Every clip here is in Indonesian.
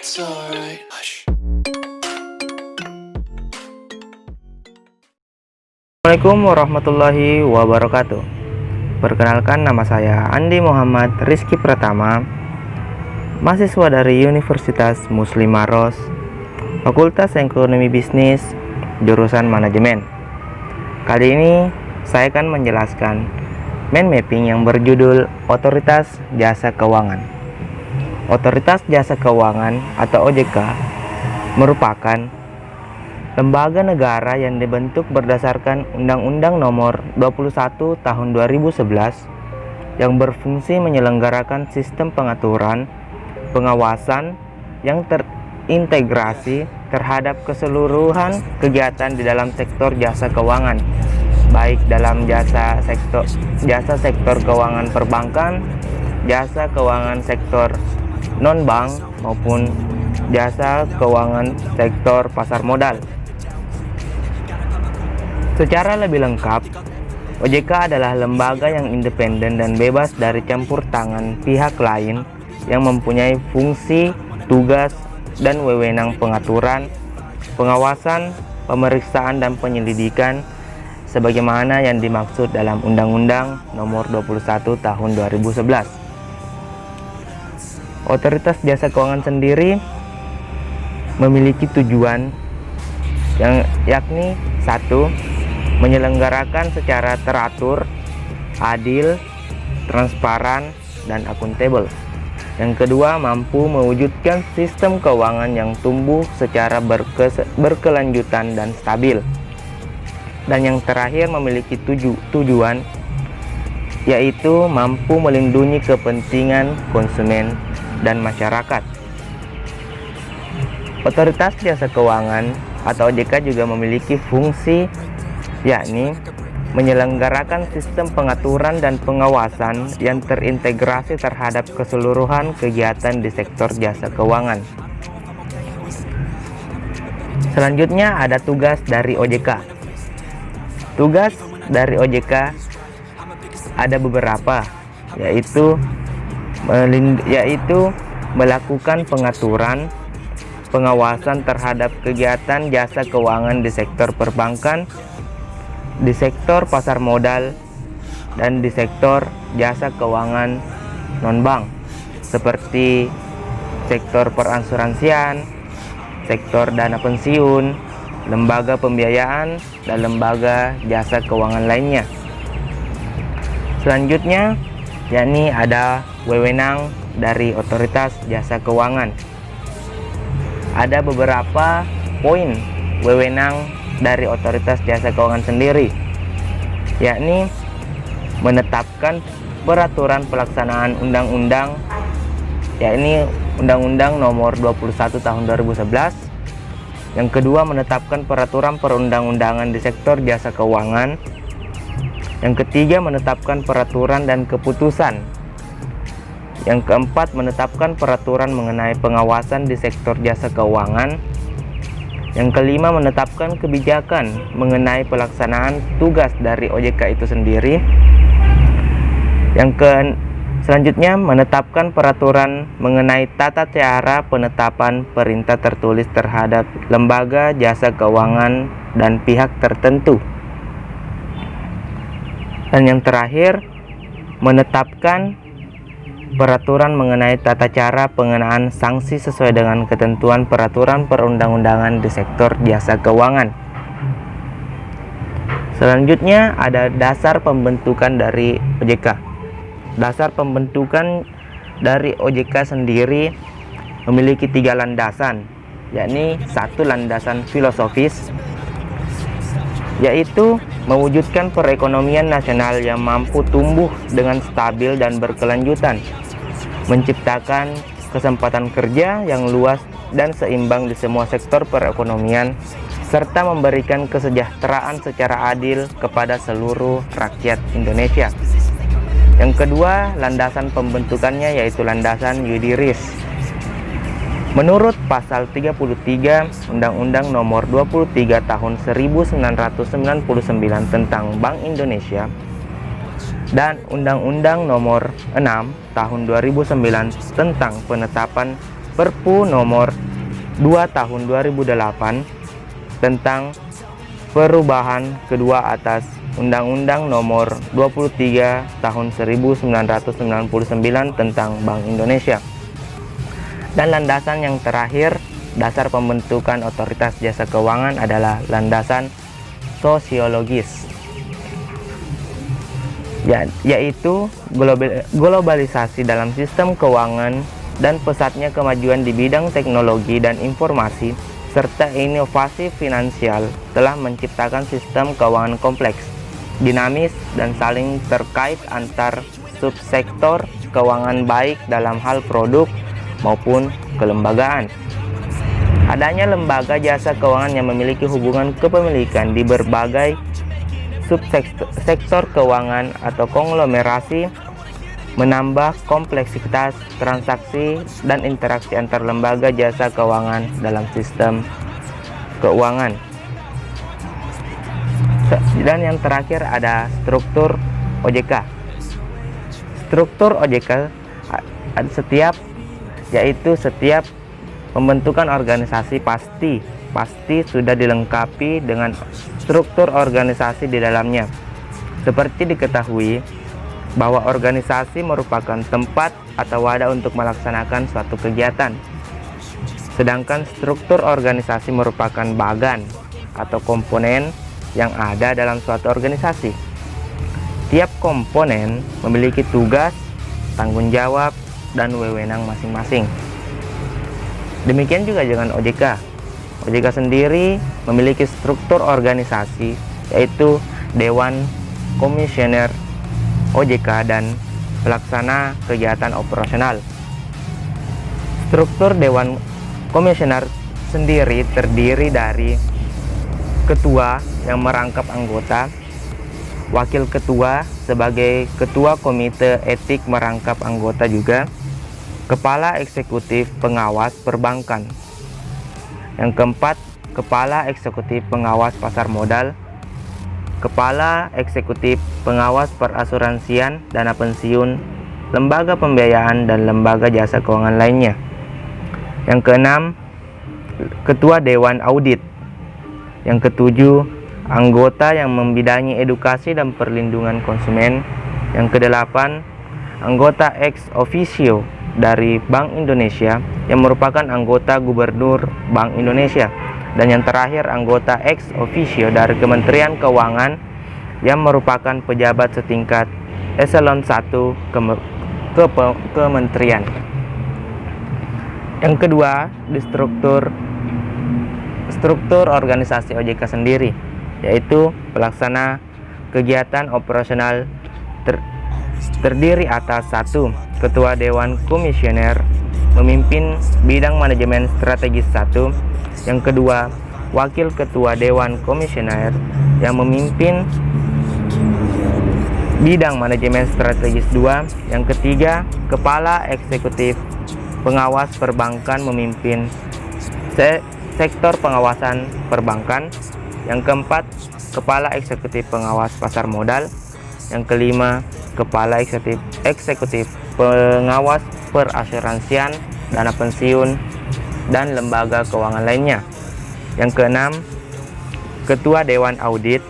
It's alright. Hush. Assalamualaikum warahmatullahi wabarakatuh. Perkenalkan, nama saya Andi Muhammad Rizky Pratama, mahasiswa dari Universitas Muslim Maros, Fakultas Ekonomi Bisnis, jurusan Manajemen. Kali ini saya akan menjelaskan mind mapping yang berjudul Otoritas Jasa Keuangan. Otoritas Jasa Keuangan atau OJK merupakan lembaga negara yang dibentuk berdasarkan Undang-Undang Nomor 21 Tahun 2011 yang berfungsi menyelenggarakan sistem pengaturan, pengawasan yang terintegrasi terhadap keseluruhan kegiatan di dalam sektor jasa keuangan, baik dalam jasa sektor keuangan perbankan, jasa keuangan sektor non-bank maupun jasa keuangan sektor pasar modal. Secara lebih lengkap, OJK adalah lembaga yang independen dan bebas dari campur tangan pihak lain yang mempunyai fungsi, tugas, dan wewenang pengaturan, pengawasan, pemeriksaan, dan penyelidikan sebagaimana yang dimaksud dalam Undang-Undang Nomor 21 Tahun 2011. Otoritas Jasa Keuangan sendiri memiliki tujuan yakni 1. Menyelenggarakan secara teratur, adil, transparan, dan akuntabel. Yang kedua, mampu mewujudkan sistem keuangan yang tumbuh secara berkelanjutan dan stabil. Dan yang terakhir, memiliki tujuan yaitu mampu melindungi kepentingan konsumen dan masyarakat. Otoritas Jasa Keuangan atau OJK juga memiliki fungsi yakni menyelenggarakan sistem pengaturan dan pengawasan yang terintegrasi terhadap keseluruhan kegiatan di sektor jasa keuangan. Selanjutnya ada tugas dari OJK. Tugas dari OJK ada beberapa, yaitu melakukan pengaturan, pengawasan terhadap kegiatan jasa keuangan di sektor perbankan, di sektor pasar modal, dan di sektor jasa keuangan non-bank seperti sektor peransuransian, sektor dana pensiun, lembaga pembiayaan, dan lembaga jasa keuangan lainnya. Selanjutnya yakni ada wewenang dari Otoritas Jasa Keuangan. Ada beberapa poin wewenang dari Otoritas Jasa Keuangan sendiri, yakni menetapkan peraturan pelaksanaan undang-undang, yakni Undang-Undang Nomor 21 Tahun 2011. Yang kedua, menetapkan peraturan perundang-undangan di sektor jasa keuangan. Yang ketiga, menetapkan peraturan dan keputusan. Yang keempat, menetapkan peraturan mengenai pengawasan di sektor jasa keuangan. Yang kelima, menetapkan kebijakan mengenai pelaksanaan tugas dari OJK itu sendiri. Selanjutnya, menetapkan peraturan mengenai tata cara penetapan perintah tertulis terhadap lembaga jasa keuangan dan pihak tertentu. Dan yang terakhir, menetapkan peraturan mengenai tata cara pengenaan sanksi sesuai dengan ketentuan peraturan perundang-undangan di sektor jasa keuangan. Selanjutnya ada dasar pembentukan dari OJK. Dasar pembentukan dari OJK sendiri memiliki 3 landasan, yakni 1 landasan filosofis, yaitu mewujudkan perekonomian nasional yang mampu tumbuh dengan stabil dan berkelanjutan, menciptakan kesempatan kerja yang luas dan seimbang di semua sektor perekonomian, serta memberikan kesejahteraan secara adil kepada seluruh rakyat Indonesia. Yang kedua, landasan pembentukannya yaitu landasan yudiris. Menurut pasal 33 Undang-Undang Nomor 23 Tahun 1999 tentang Bank Indonesia dan Undang-Undang Nomor 6 Tahun 2009 tentang penetapan Perpu nomor 2 tahun 2008 tentang perubahan kedua atas Undang-Undang nomor 23 tahun 1999 tentang Bank Indonesia. Dan landasan yang terakhir, dasar pembentukan otoritas jasa keuangan adalah landasan sosiologis, yaitu globalisasi dalam sistem keuangan dan pesatnya kemajuan di bidang teknologi dan informasi serta inovasi finansial telah menciptakan sistem keuangan kompleks, dinamis, dan saling terkait antar subsektor keuangan baik dalam hal produk maupun kelembagaan. Adanya lembaga jasa keuangan yang memiliki hubungan kepemilikan di berbagai subsektor keuangan atau konglomerasi menambah kompleksitas transaksi dan interaksi antar lembaga jasa keuangan dalam sistem keuangan. Dan yang terakhir ada struktur OJK. Struktur OJK setiap pembentukan organisasi pasti sudah dilengkapi dengan struktur organisasi di dalamnya. Seperti diketahui bahwa organisasi merupakan tempat atau wadah untuk melaksanakan suatu kegiatan. Sedangkan struktur organisasi merupakan bagan atau komponen yang ada dalam suatu organisasi. Tiap komponen memiliki tugas, tanggung jawab, dan wewenang masing-masing. Demikian juga dengan OJK. OJK sendiri memiliki struktur organisasi, yaitu Dewan Komisioner OJK dan pelaksana kegiatan operasional. Struktur Dewan Komisioner sendiri terdiri dari ketua yang merangkap anggota, wakil ketua sebagai ketua komite etik merangkap anggota juga, kepala eksekutif pengawas perbankan. Yang keempat, kepala eksekutif pengawas pasar modal, kepala eksekutif pengawas perasuransian, dana pensiun, lembaga pembiayaan, dan lembaga jasa keuangan lainnya. Yang keenam, ketua dewan audit. Yang ketujuh, anggota yang membidangi edukasi dan perlindungan konsumen. Yang kedelapan, anggota ex officio dari Bank Indonesia yang merupakan anggota gubernur Bank Indonesia. Dan yang terakhir, anggota ex officio dari Kementerian Keuangan yang merupakan pejabat setingkat eselon 1 kementerian. Yang kedua, di struktur organisasi OJK sendiri, yaitu pelaksana kegiatan operasional terdiri atas 1. Ketua Dewan Komisioner memimpin bidang manajemen strategis 1. Yang kedua, Wakil Ketua Dewan Komisioner yang memimpin bidang manajemen strategis 2. Yang ketiga, Kepala Eksekutif Pengawas Perbankan memimpin sektor pengawasan perbankan. Yang keempat, Kepala Eksekutif Pengawas Pasar Modal. Yang kelima, Kepala Eksekutif Pengawas Perasuransian, dana pensiun, dan lembaga keuangan lainnya. Yang keenam, Ketua Dewan Audit.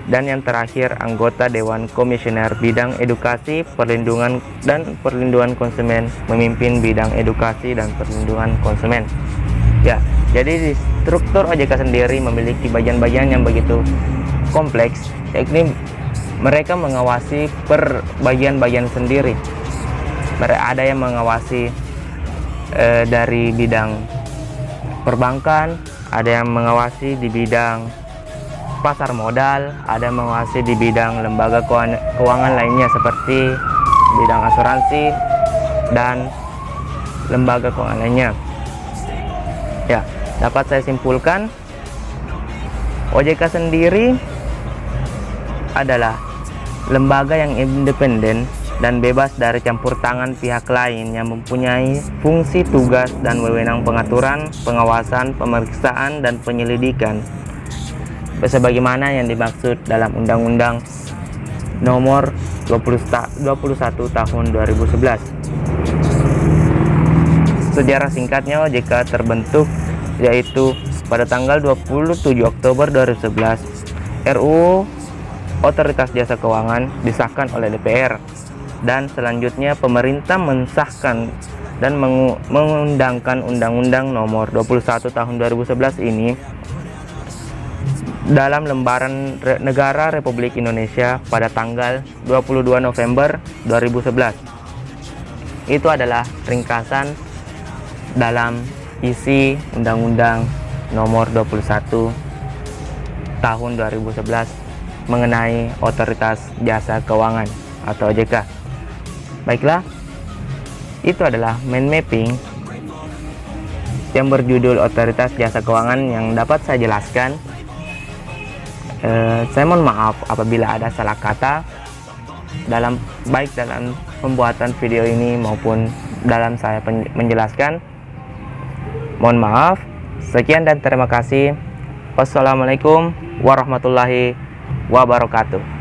Dan yang terakhir, anggota Dewan Komisioner bidang edukasi, perlindungan konsumen memimpin bidang edukasi dan perlindungan konsumen. Ya, jadi di struktur OJK sendiri memiliki bagian-bagian yang begitu kompleks, yakni mereka mengawasi per bagian-bagian sendiri. Ada yang mengawasi dari bidang perbankan, ada yang mengawasi di bidang pasar modal, ada yang mengawasi di bidang lembaga keuangan lainnya seperti bidang asuransi dan lembaga keuangan lainnya. Ya, dapat saya simpulkan, OJK sendiri adalah lembaga yang independen dan bebas dari campur tangan pihak lain yang mempunyai fungsi, tugas, dan wewenang pengaturan, pengawasan, pemeriksaan, dan penyelidikan sebagaimana yang dimaksud dalam Undang-Undang nomor 21 tahun 2011. Sejarah singkatnya OJK terbentuk yaitu pada tanggal 27 Oktober 2011 RUU Otoritas Jasa Keuangan disahkan oleh DPR, dan selanjutnya pemerintah mensahkan dan mengundangkan Undang-Undang Nomor 21 Tahun 2011 ini dalam lembaran Negara Republik Indonesia pada tanggal 22 November 2011. Itu adalah ringkasan dalam isi Undang-Undang Nomor 21 Tahun 2011 mengenai Otoritas Jasa Keuangan atau OJK. Baiklah, itu adalah mind mapping yang berjudul Otoritas Jasa Keuangan yang dapat saya jelaskan. Saya mohon maaf apabila ada salah kata baik dalam pembuatan video ini maupun dalam saya menjelaskan. Mohon maaf. Sekian dan terima kasih. Wassalamualaikum warahmatullahi wabarakatuh.